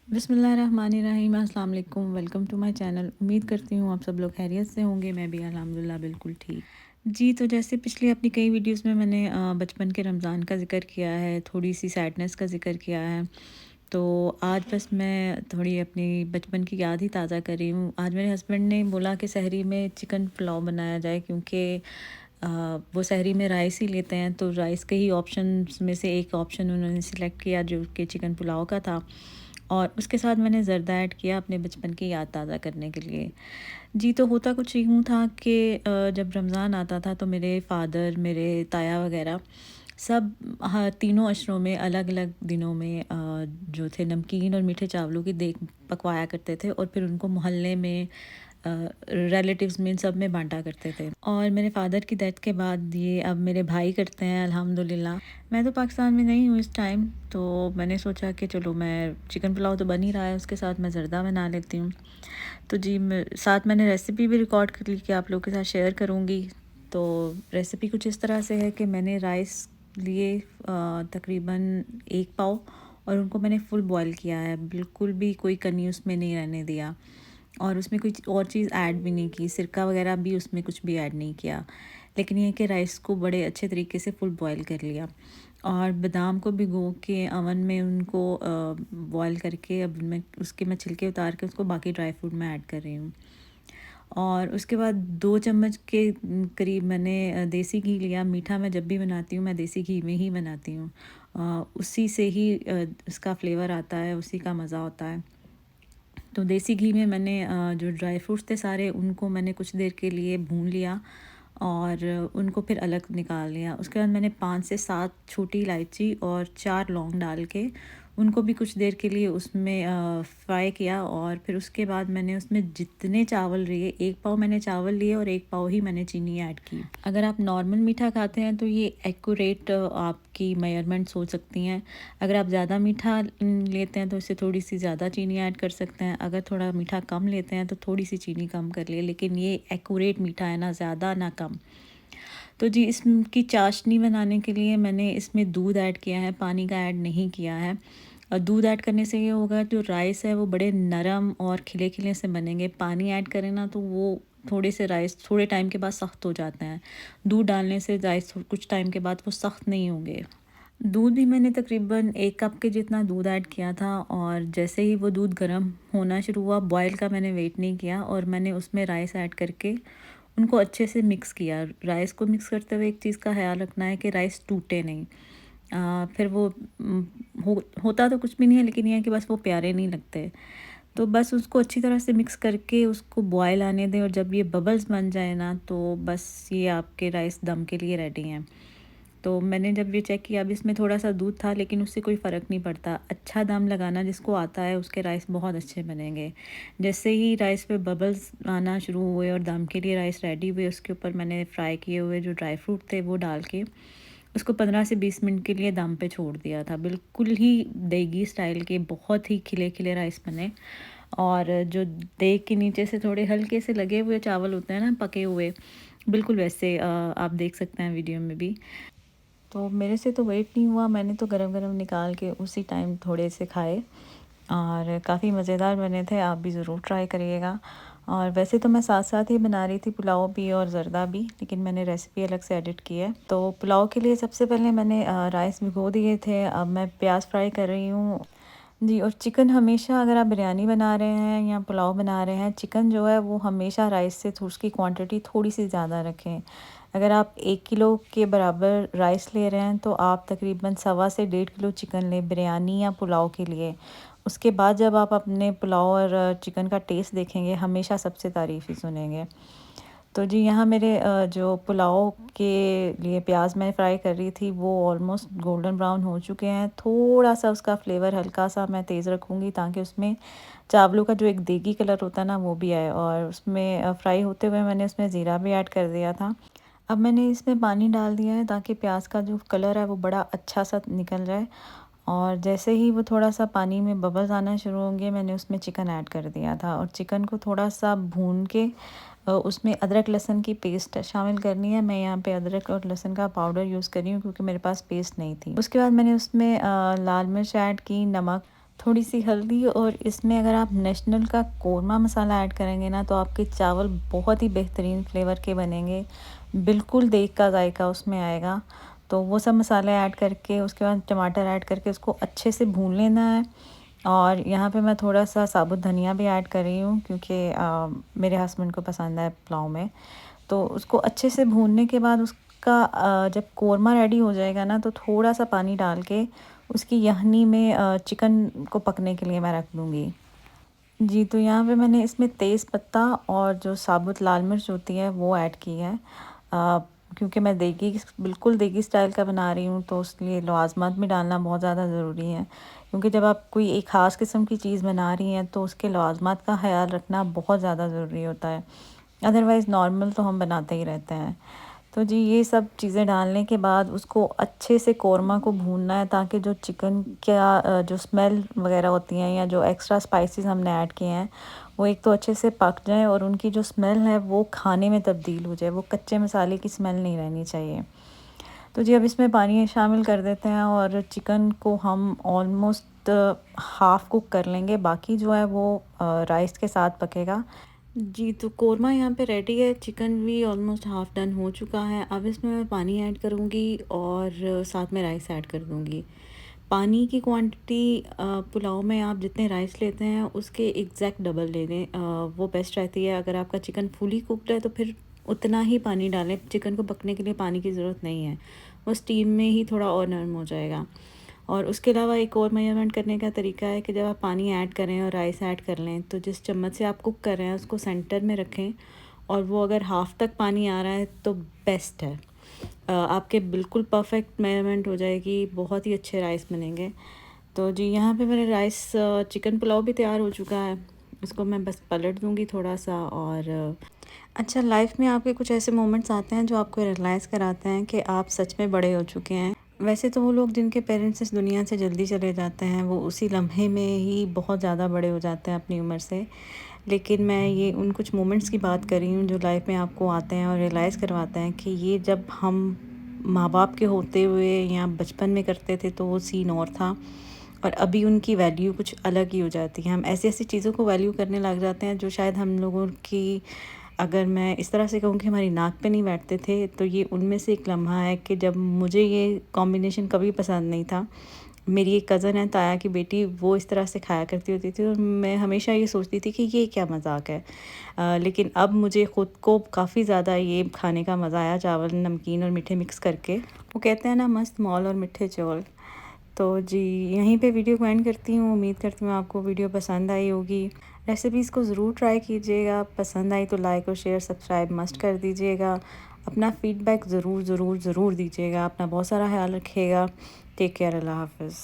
बिस्मिल्लाहिर्रहमानिर्रहीम, अस्सलाम वालेकुम। Welcome to my channel. उम्मीद करती हूँ आप सब लोग खैरियत से होंगे। मैं भी अल्हम्दुलिल्लाह बिल्कुल ठीक। जी, तो जैसे पिछली अपनी कई वीडियोस में मैंने बचपन के रमज़ान का ज़िक्र किया है, थोड़ी सी सैडनेस का ज़िक्र किया है। तो आज बस मैं थोड़ी अपनी बचपन की याद ही ताज़ा कर रही हूँ। आज मेरे हस्बैंड ने बोला कि सहरी में चिकन पुलाव बनाया जाए, क्योंकि वो सहरी में राइस ही लेते हैं, तो राइस के ही ऑप्शंस में से एक ऑप्शन उन्होंने सिलेक्ट किया जो कि चिकन पुलाव का था। और उसके साथ मैंने ज़र्दा ऐड किया अपने बचपन की याद ताज़ा करने के लिए। जी, तो होता कुछ यूँ था कि जब रमज़ान आता था तो मेरे फ़ादर, मेरे ताया वग़ैरह सब हाँ, तीनों अशरों में अलग-अलग दिनों में जो थे नमकीन और मीठे चावलों की देग पकवाया करते थे और फिर उनको मोहल्ले में रिलेटिव्स में सब में बाँटा करते थे। और मेरे फ़ादर की डेथ के बाद ये अब मेरे भाई करते हैं अल्हम्दुलिल्लाह। मैं तो पाकिस्तान में नहीं हूँ इस टाइम, तो मैंने सोचा कि चलो मैं चिकन पुलाव तो बन ही रहा है, उसके साथ मैं ज़र्दा बना लेती हूँ। तो जी, मैं साथ मैंने रेसिपी भी रिकॉर्ड कर ली कि आप लोगों के साथ शेयर करूँगी। तो रेसिपी कुछ इस तरह से है कि मैंने राइस लिए तकरीबन 1 पाव, और उनको मैंने फुल बॉयल किया है, बिल्कुल भी कोई कनी उसमें नहीं रहने दिया। और उसमें कोई और चीज़ ऐड भी नहीं की, सिरका वगैरह भी उसमें कुछ भी ऐड नहीं किया। लेकिन ये है कि राइस को बड़े अच्छे तरीके से फुल बॉयल कर लिया, और बादाम को भिगो के अवन में उनको बॉयल करके अब मैं छिलके उतार के उसको बाकी ड्राई फ्रूट में ऐड कर रही हूँ। और उसके बाद 2 चम्मच के करीब मैंने देसी घी लिया। मीठा मैं जब भी बनाती हूँ मैं देसी घी में ही बनाती हूँ। उसी से ही उसका फ्लेवर आता है, उसी का मज़ा होता है। तो देसी घी में मैंने जो ड्राई फ्रूट्स थे सारे, उनको मैंने कुछ देर के लिए भून लिया और उनको फिर अलग निकाल लिया। उसके बाद मैंने 5 से 7 छोटी इलायची और 4 लौंग डाल के उनको भी कुछ देर के लिए उसमें फ्राई किया, और फिर उसके बाद मैंने उसमें जितने चावल लिए, 1 पाव मैंने चावल लिए और 1 पाव ही मैंने चीनी ऐड की। अगर आप नॉर्मल मीठा खाते हैं तो ये एक्यूरेट आपकी मेजरमेंट्स हो सकती हैं। अगर आप ज़्यादा मीठा लेते हैं तो इससे थोड़ी सी ज़्यादा चीनी ऐड कर सकते हैं। अगर थोड़ा मीठा कम लेते हैं तो थोड़ी सी चीनी कम कर लिए, लेकिन ये एक्यूरेट मीठा है, ना ज़्यादा ना कम। तो जी, इसकी चाशनी बनाने के लिए मैंने इसमें दूध ऐड किया है, पानी का ऐड नहीं किया है। और दूध ऐड करने से ये होगा, जो राइस है वो बड़े नरम और खिले-खिले से बनेंगे। पानी ऐड करें ना तो वो थोड़े से राइस थोड़े टाइम के बाद सख्त हो जाते हैं। दूध डालने से राइस कुछ टाइम के बाद वो सख्त नहीं होंगे। दूध भी मैंने तकरीबन 1 कप के जितना दूध ऐड किया था, और जैसे ही वो दूध गर्म होना शुरू हुआ, बॉयल का मैंने वेट नहीं किया और मैंने उसमें राइस ऐड करके उनको अच्छे से मिक्स किया। राइस को मिक्स करते हुए एक चीज़ का ख़्याल रखना है कि राइस टूटे नहीं। फिर वो होता तो कुछ भी नहीं है, लेकिन ये है कि बस वो प्यारे नहीं लगते। तो बस उसको अच्छी तरह से मिक्स करके उसको बॉयल आने दें, और जब ये बबल्स बन जाए ना तो बस ये आपके राइस दम के लिए रेडी हैं। तो मैंने जब ये चेक किया, अब इसमें थोड़ा-सा दूध था लेकिन उससे कोई फ़र्क नहीं पड़ता। अच्छा दम लगाना जिसको आता है उसके राइस बहुत अच्छे बनेंगे। जैसे ही राइस पे बबल्स आना शुरू हुए और दम के लिए राइस रेडी हुए, उसके ऊपर मैंने फ्राई किए हुए जो ड्राई फ्रूट थे वो डाल के उसको 15 से 20 मिनट के लिए दम पे छोड़ दिया था। बिल्कुल ही देगी स्टाइल के बहुत ही खिले-खिले राइस बने, और जो देग के नीचे से थोड़े हल्के से लगे हुए चावल होते हैं ना पके हुए, बिल्कुल वैसे आप देख सकते हैं वीडियो में भी। तो मेरे से तो वेट नहीं हुआ, मैंने तो गरम-गरम निकाल के उसी टाइम थोड़े से खाए, और काफ़ी मज़ेदार बने थे। आप भी ज़रूर ट्राई करिएगा। और वैसे तो मैं साथ-साथ ही बना रही थी पुलाव भी और ज़र्दा भी, लेकिन मैंने रेसिपी अलग से एडिट की है। तो पुलाव के लिए सबसे पहले मैंने राइस भिगो दिए थे, अब मैं प्याज़ फ्राई कर रही हूँ। जी, और चिकन हमेशा, अगर आप बिरयानी बना रहे हैं या पुलाव बना रहे हैं, चिकन जो है वो हमेशा राइस से उसकी क्वांटिटी थोड़ी-सी ज़्यादा रखें। अगर आप 1 किलो के बराबर राइस ले रहे हैं तो आप तकरीबन सवा से 1.5 किलो चिकन लें बिरयानी या पुलाव के लिए। उसके बाद जब आप अपने पुलाव और चिकन का टेस्ट देखेंगे, हमेशा सबसे तारीफ़ ही सुनेंगे। तो जी, यहाँ मेरे जो पुलाव के लिए प्याज मैं फ्राई कर रही थी वो ऑलमोस्ट गोल्डन ब्राउन हो चुके हैं। थोड़ा-सा उसका फ्लेवर हल्का-सा मैं तेज़ रखूँगी ताकि उसमें चावलों का जो एक देगी कलर होता है ना वो भी आए, और उसमें फ्राई होते हुए मैंने उसमें ज़ीरा भी ऐड कर दिया था। अब मैंने इसमें पानी डाल दिया है ताकि प्याज का जो कलर है वो बड़ा अच्छा-सा निकल जाए, और जैसे ही वो थोड़ा-सा पानी में बबल्स आना शुरू होंगे, मैंने उसमें चिकन ऐड कर दिया था, और चिकन को थोड़ा-सा भून के उसमें अदरक लहसुन की पेस्ट शामिल करनी है। मैं यहाँ पे अदरक और लहसुन का पाउडर यूज़ कर रही हूँ क्योंकि मेरे पास पेस्ट नहीं थी। उसके बाद मैंने उसमें लाल मिर्च ऐड की, नमक, थोड़ी सी हल्दी और इसमें अगर आप नेशनल का कोरमा मसाला ऐड करेंगे ना तो आपके चावल बहुत ही बेहतरीन फ्लेवर के बनेंगे। बिल्कुल देग का जायका उसमें आएगा। तो वो सब मसाले ऐड करके उसके बाद टमाटर ऐड करके उसको अच्छे से भून लेना है। और यहाँ पे मैं थोड़ा सा साबुत धनिया भी ऐड कर रही हूँ क्योंकि मेरे हस्बैंड को पसंद है पुलाव में। तो उसको अच्छे से भूनने के बाद उसका जब कोरमा रेडी हो जाएगा ना तो थोड़ा सा पानी डाल के उसकी यखनी में चिकन को पकने के लिए मैं रख दूँगी। जी, तो यहाँ पे मैंने इसमें तेज़ पत्ता और जो साबुत लाल मिर्च होती है वो ऐड की है। क्योंकि मैं देगी बिल्कुल देगी स्टाइल का बना रही हूँ तो उसके लवाज़मात भी डालना बहुत ज़्यादा ज़रूरी है। क्योंकि जब आप कोई एक ख़ास किस्म की चीज़ बना रही हैं तो उसके लवाज़मात का ख़याल रखना बहुत ज़्यादा ज़रूरी होता है। अदरवाइज़ नॉर्मल तो हम बनाते ही रहते हैं। तो जी ये सब चीज़ें डालने के बाद उसको अच्छे से कोरमा को भूनना है ताकि जो चिकन का जो स्मेल वग़ैरह होती हैं या जो एक्स्ट्रा स्पाइसेस हमने ऐड किए हैं वो एक तो अच्छे से पक जाएँ और उनकी जो स्मेल है वो खाने में तब्दील हो जाए, वो कच्चे मसाले की स्मेल नहीं रहनी चाहिए। तो जी अब इसमें पानी शामिल कर देते हैं और चिकन को हम ऑलमोस्ट हाफ़ कुक कर लेंगे, बाकी जो है वो राइस के साथ पकेगा। जी, तो कोरमा यहाँ पे रेडी है, चिकन भी ऑलमोस्ट हाफ़ डन हो चुका है। अब इसमें मैं पानी ऐड करूँगी और साथ में राइस ऐड कर दूँगी। पानी की क्वांटिटी पुलाव में आप जितने राइस लेते हैं उसके एग्जैक्ट डबल ले लें, वो बेस्ट रहती है। अगर आपका चिकन फुली कुक्ड है तो फिर उतना ही पानी डालें, चिकन को पकने के लिए पानी की ज़रूरत नहीं है, वो स्टीम में ही थोड़ा और नरम हो जाएगा। और उसके अलावा एक और मेजरमेंट करने का तरीका है कि जब आप पानी ऐड करें और राइस ऐड कर लें तो जिस चम्मच से आप कुक कर रहे हैं उसको सेंटर में रखें और वो अगर हाफ़ तक पानी आ रहा है तो बेस्ट है। आपके बिल्कुल परफेक्ट मेजरमेंट हो जाएगी, बहुत ही अच्छे राइस बनेंगे। तो जी यहाँ पे मेरा राइस चिकन पुलाव भी तैयार हो चुका है। इसको मैं बस पलट दूँगी थोड़ा-सा और अच्छा लाइफ़ में आपके कुछ ऐसे मोमेंट्स आते हैं जो आपको रियलाइज़ कराते हैं कि आप सच में बड़े हो चुके हैं। वैसे तो वो लोग जिनके पेरेंट्स इस दुनिया से जल्दी चले जाते हैं वो उसी लम्हे में ही बहुत ज़्यादा बड़े हो जाते हैं अपनी उम्र से। लेकिन मैं ये उन कुछ मोमेंट्स की बात कर रही हूँ जो लाइफ़ में आपको आते हैं और रियलाइज़ करवाते हैं कि ये जब हम माँ-बाप के होते हुए या बचपन में करते थे तो वो सीन और था और अभी उनकी वैल्यू कुछ अलग ही हो जाती है। हम ऐसी-ऐसी चीज़ों को वैल्यू करने लग जाते हैं जो शायद हम लोगों की, अगर मैं इस तरह से कहूँ कि हमारी नाक पे नहीं बैठते थे, तो ये उनमें से एक लम्हा है कि जब मुझे ये कॉम्बिनेशन कभी पसंद नहीं था। मेरी एक कज़न है ताया की बेटी, वो इस तरह से खाया करती होती थी और मैं हमेशा ये सोचती थी कि ये क्या मज़ाक है। लेकिन अब मुझे ख़ुद को काफ़ी ज़्यादा ये खाने का मज़ा आया, चावल, नमकीन और मीठे मिक्स करके। वो कहते हैं ना, मस्त मौल और मिठे चौल। तो जी यहीं पे वीडियो को एंड करती हूँ। उम्मीद करती हूँ आपको वीडियो पसंद आई होगी। रेसिपीज़ को ज़रूर ट्राई कीजिएगा, पसंद आई तो लाइक और शेयर सब्सक्राइब मस्ट कर दीजिएगा। अपना फ़ीडबैक ज़रूर ज़रूर ज़रूर दीजिएगा। अपना बहुत सारा ख़्याल रखिएगा। टेक केयर, अल्लाह हाफ़िज़।